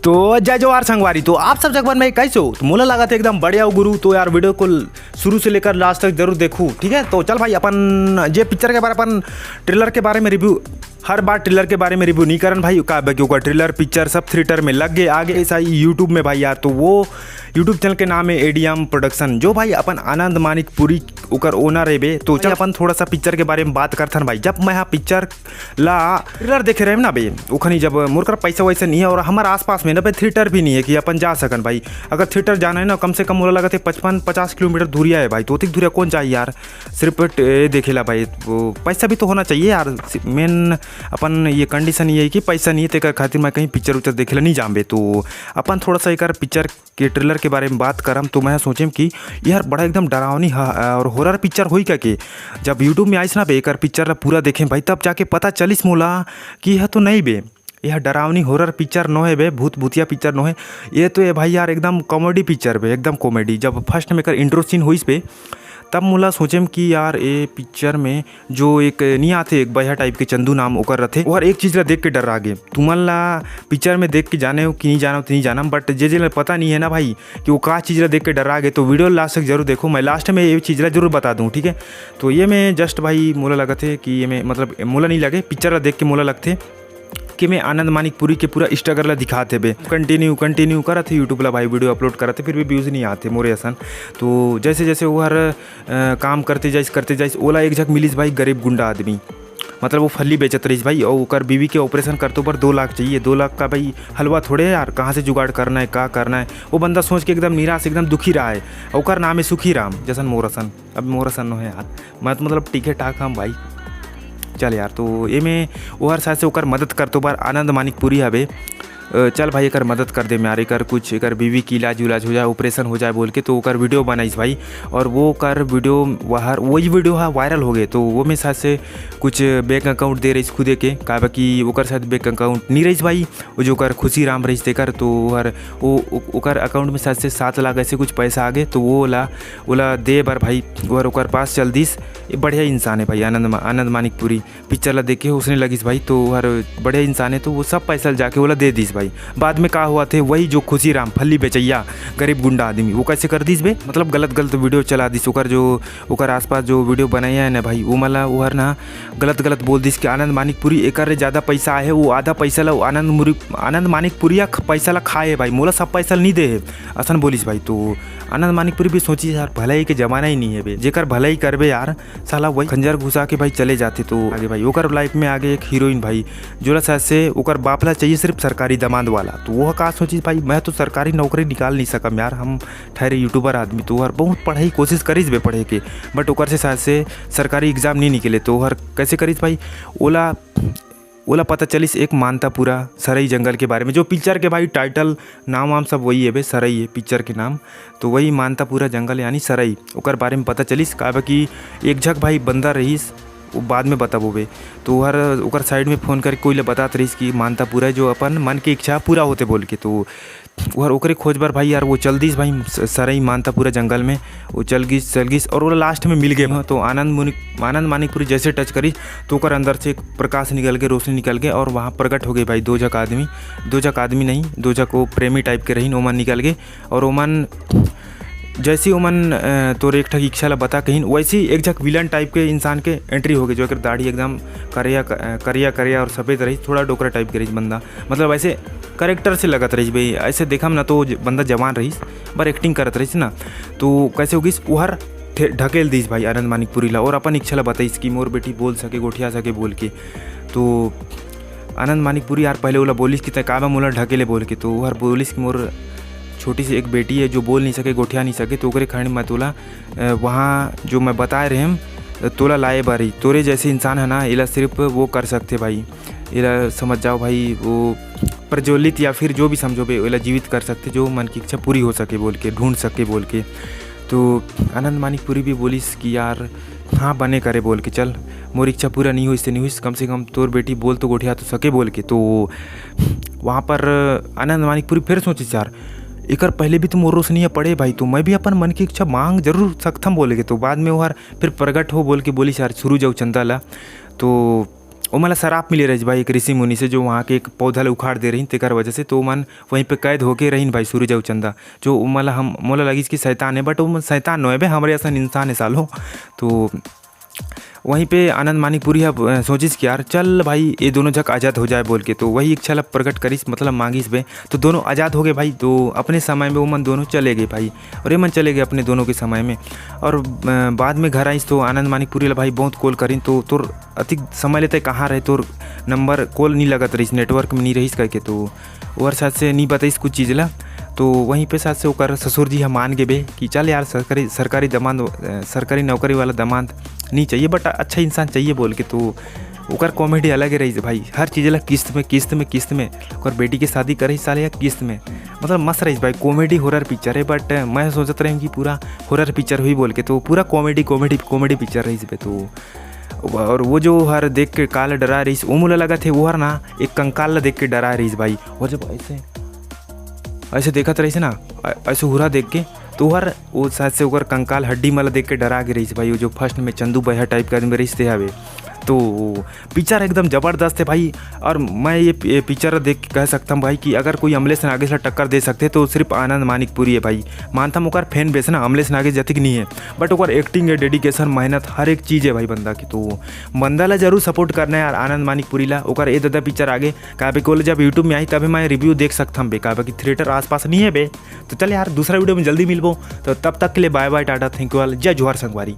तो जय जवाहर संगवारी। तो आप सब जगवार में कैसे हो? तो मोला लगा था एकदम बढ़िया हो गुरु। तो यार वीडियो को शुरू से लेकर लास्ट तक जरूर देखूँ, ठीक है। तो चल भाई अपन जे पिक्चर के बारे अपन ट्रेलर के बारे में रिव्यू, हर बार ट्रेलर के बारे में रिव्यू नहीं करन भाई का क्योंकि ट्रेलर पिक्चर सब थिएटर में लग गए आगे ऐसा ही यूट्यूब में भाई यार। तो वो यूट्यूब चैनल के नाम है एडीएम प्रोडक्शन, जो भाई अपन आनंद मानिक पुरी ओकर ओनर है बे। तो चल अपन थोड़ा सा पिक्चर के बारे में बात करथन भाई। जब मैं यहाँ पिक्चर ला ट्रेलर देखे रहे ना बे उखनी जब मोर पैसा वैसा नहीं है और हमारे आसपास में ना भाई थिएटर भी नहीं है कि अपन जा सकन भाई। अगर थिएटर जाना है ना कम से कम मोला लगा 55-50 किलोमीटर दूरिया है भाई। तो उतनी दूरिया कौन चाहिए यार सिर्फ देखेला भाई। वो पैसा भी तो होना चाहिए यार। मेन अपन ये कंडीशन ये है कि पैसा नहीं है तो खातिर मैं कहीं पिक्चर उच्चर देखेला नहीं जामे। तो अपन थोड़ा सा एक पिक्चर के ट्रेलर के बारे में बात करम तो मैं सोचें कि यार बड़ा एकदम डरावनी और हॉरर पिक्चर हुई क्या कि जब यूट्यूब में आइस ना बे एक पिक्चर पूरा देखें भाई तब जाके पता चलिस मोला कि यह तो नहीं बे यह डरावनी हॉरर पिक्चर नो है बे, भूत भूतिया पिक्चर नो है ये तो ये भाई यार एकदम कॉमेडी पिक्चर बे, एकदम कॉमेडी। जब फर्स्ट में कर इंट्रो सीन हुई पे तब मोला सोचें कि यार ये पिक्चर में जो एक नहीं आते एक बढ़िया टाइप के चंदू नाम ओकर रथे और एक चीज़ ला देख के डर आगे तुमन ला पिक्चर में देख के जाने हो कि नहीं जाना हो तो नहीं जाना, बट जे पता नहीं है ना भाई कि वो का चीज़ ला देख के डर आगे तो वीडियो लास्ट तक जरूर देखो। मैं लास्ट में ये चीज़ ला जरूर बता दूँ, ठीक है। तो ये मैं जस्ट भाई मोला लगा थे कि ये मैं मतलब मोला नहीं लगे पिक्चर ला देख के मोला लगते कि मैं आनंद मानिक पुरी के पूरा स्ट्रगल ला दिखाते बे कंटिन्यू करा थे यूट्यूब ला भाई वीडियो अपलोड करा थे फिर भी व्यूज़ नहीं आते मोरे असन। तो जैसे जैसे वो हर काम करते जाइस ओला एक झक मिलिस भाई गरीब गुंडा आदमी, मतलब वो फली बेचत रही भाई और ओकर बीवी के ऑपरेशन करते पर 2 लाख चाहिए। 2 लाख का भाई हलवा थोड़े यार, कहाँ से जुगाड़ करना है क्या करना है। वो बंदा सोच के एकदम निराश एकदम दुखी रहा है। ओकर नाम है सुखी राम जैसन मोरसन। अब मोरसन है यार मत मतलब टीके ठाक हम भाई चल यार। तो ये में वो हर साथ से ओकर मदद करते बार आनंद मानिक पुरी हवे चल भाई एक मदद कर दे यार, एक कुछ एक बीवी की इलाज उलाज हो जाए ऑपरेशन हो जाए बोल के तो ओकर वीडियो बनाइस भाई। और वो कर वीडियो वही वीडियो है वायरल हो गए। तो वो में साथ से कुछ बैंक अकाउंट दे रही खुदे के का कि ओकर साथ बैंक अकाउंट नहीं रही भाई वो जो कर खुशी राम रही देकर तो हर ओकर अकाउंट में साथ से 7 लाख ऐसे कुछ पैसा आ गए। तो वो ओला दे बार भाई ओकर पास चल दिस। ये बढ़िया इंसान है भाई आनंद मानिक पुरी पिक्चर ला देख के उसने लगिस भाई। तो हर बढ़िया इंसान है तो वो सब पैसा जाके ओला दे दिस भाई। बाद में का हुआ थे वही जो खुशी राम फल्ली बेचैया गरीब गुंडा आदमी वो कैसे कर दिस बे, मतलब गलत वीडियो चला दिस ओकर जो ओकर आसपास जो वीडियो बनाया है ना भाई वो मला वो हर ना गलत बोल दिस कि आनंद मानिक पुरी एक ज़्यादा पैसा है वो आधा पैसा ला आनंद मानिक पुरिया पैसा ला खाए भाई मोला सब पैसा नहीं दे असन बोलिस भाई। तो आनंद मानिक पुरी भी सोची यार भलाई के जमाना ही नहीं है बे, जेकर भलाई करबे यार साला वही खंजर घुसा के भाई चले जाते। तो आगे भाई ओकर लाइफ में आगे एक हीरोइन भाई जो साथ से ओकर बापला चाहिए सिर्फ सरकारी दमाद वाला। तो वो का सोची भाई मैं तो सरकारी नौकरी निकाल नहीं सकम यार, हम ठहरे यूट्यूबर आदमी। तो हर बहुत पढ़ाई कोशिश करीस बे पढ़े के बट ओकर से साथ से सरकारी एग्जाम नहीं निकले। तो हर कैसे करीस भाई ओला पता चलिस एक मानतापुरा सरई जंगल के बारे में जो पिक्चर के भाई टाइटल नाम वाम सब वही है बे सरई है पिक्चर के नाम। तो वही मानतापुरा जंगल यानी सरई ओकर बारे में पता चलिस का कि एक झक भाई बंदा रहीस वो बाद में बताबो बे। तो हर ओकर साइड में फ़ोन करके कोई बतात रहीस कि मानतापुरा जो अपन मन के इच्छा पूरा होते बोल के। तो वह ओकरे खोज बार भाई यार वो चल दिस भाई सरई मानतापुरा जंगल में वो चल गिस और वो लास्ट में मिल गए। तो आनंद मानिक पुरी जैसे टच करी तो ओकर अंदर से एक प्रकाश निकल के रोशनी निकल के और वहाँ प्रकट हो गए भाई 2 झक आदमी नहीं 2 झक वो प्रेमी टाइप के रही ओमन निकल गए। और ओमन जैसी ओमन तोर एक ठक इच्छा ला बता कहीं वैसी एक झक विलन टाइप के इंसान के एंट्री हो गई जो एक दाढ़ी एकदम करिया और सफ़ेद रही थोड़ा डोकरा टाइप के रही बंदा, मतलब ऐसे करेक्टर से लगत रही भाई। ऐसे देखा ना तो बंदा जवान रही पर एक्टिंग करत रही ना। तो कैसे होगी वो हर ढकेल दीस भाई आनंद मानिक पुरी ला और अपन इच्छा ला बताइस कि मोर बेटी बोल सके गोठिया सके बोल के। तो आनंद मानिक पुरी यार पहले ओला बोलिस कि तय काबा मोला ढकेले बोल के। तो हर बोलिस कि मोर छोटी सी एक बेटी है जो बोल नहीं सके गोठिया नहीं सके तो ओकरे खंड मैं तोला वहाँ जो मैं बताए रहे हम तोला लाए बारी तोरे जैसे इंसान है ना इला सिर्फ वो कर सकते भाई इला समझ जाओ भाई वो प्रज्वलित या फिर जो भी समझो भाई इला जीवित कर सकते जो मन की इच्छा पूरी हो सके बोल के ढूंढ सके बोल के। तो आनंद मानिक पुरी भी बोलिस कि यार हाँ बने करे बोल के चल मोर इच्छा पूरा नहीं हुई इससे नहीं हुई कम से कम तोर बेटी बोल तो गोठिया तो सके बोल के। तो वहाँ पर आनंद मानिक पुरी फिर सोचिस यार एकर पहले भी तो मोर रोशनी पड़े भाई तो मैं भी अपन मन की इच्छा मांग जरूर सकथम बोले के। तो बाद में वो फिर प्रगट हो बोल के बोली यार शुरू जाऊ चंदा ला। तो वो मतलब शराब मिले रही भाई एक ऋषि मुनि से, जो वहाँ के एक पौधा ला उखाड़ दे रही तेकर वजह से, तो मन वहीं पे कैद होके रही भाई सूरज और चंदा, जो मतलब हम मोला लगी कि शैतान है, बट वो शैतान नो है भाई, हमारे असन इंसान है सालो। तो वहीं पे आनंद मानिकपुरी अब सोचिस कि यार चल भाई ये दोनों जग आज़ाद हो जाए बोल के, तो वही इच्छा प्रकट करिस मतलब मांगिस बे, तो दोनों आज़ाद हो गए भाई। तो अपने समय में वो मन दोनों चले गए भाई, और ये मन चले गए अपने दोनों के समय में। और बाद में घर आइस तो आनंद मानिकपुरी ला भाई बहुत कॉल करीन, तो तोर अधिक समय लेते कहाँ रहे, तोर नंबर कॉल नहीं लगत रहीस, नेटवर्क में नहीं रहीस करके, तो और साथ से नहीं बताइस कुछ चीज़ ला। तो वहीं पे साथ से ओकर ससुर जी हम मान गए बे कि चल यार सरकारी दमाद, सरकारी नौकरी वाला दमाद नहीं चाहिए, बट अच्छा इंसान चाहिए बोल के। तो ओकर कॉमेडी अलग ही रही भाई, हर चीज़ ला किस्त में और बेटी की शादी करे साले या किस्त में, मतलब मस्त रही भाई। कॉमेडी हॉरर पिक्चर है, बट मैं सोचत रही हूँ कि पूरा हॉरर पिक्चर हुई बोल के, तो पूरा कॉमेडी पिक्चर रही पे। तो और वो जो हर देख के काल डरा रही, वो मुला लगा थे वो हर ना एक कंकाल ला देख के डरा रही भाई, और जब ऐसे देखत रही ना, ऐसे हुरा देख के, तो हर वो शायद से ओकर कंकाल हड्डी मला देख के डरा के रही भाई। वो जो फर्स्ट में चंदू बहिया टाइप का आदमी रही हवे, तो पिक्चर एकदम ज़बरदस्त है भाई। और मैं ये पिक्चर देख के कह सकता हूँ भाई कि अगर कोई अमलेश नागेश से टक्कर दे सकते तो सिर्फ आनंद मानिकपुरी है भाई। मानता हूँ ओकर फैन बेस ना अमलेश नागेश जतिक नहीं है, बट ओकर एक्टिंग है, डेडिकेशन, मेहनत, हर एक चीज़ है भाई बंदा की। तो बंदा ला जरूर सपोर्ट करना है यार आनंद मानिकपुरी ला। ओकर ये दादा पिक्चर आगे कहा को जब यूट्यूब में आई तभी मैं रिव्यू देख सकता हूँ बे, कहा कि थिएटर आसपास नहीं है बे। तो चल यार दूसरा वीडियो में जल्दी मिलबो, तो तब तक के लिए bye bye, tata, thank you, जय जोहार संगवारी।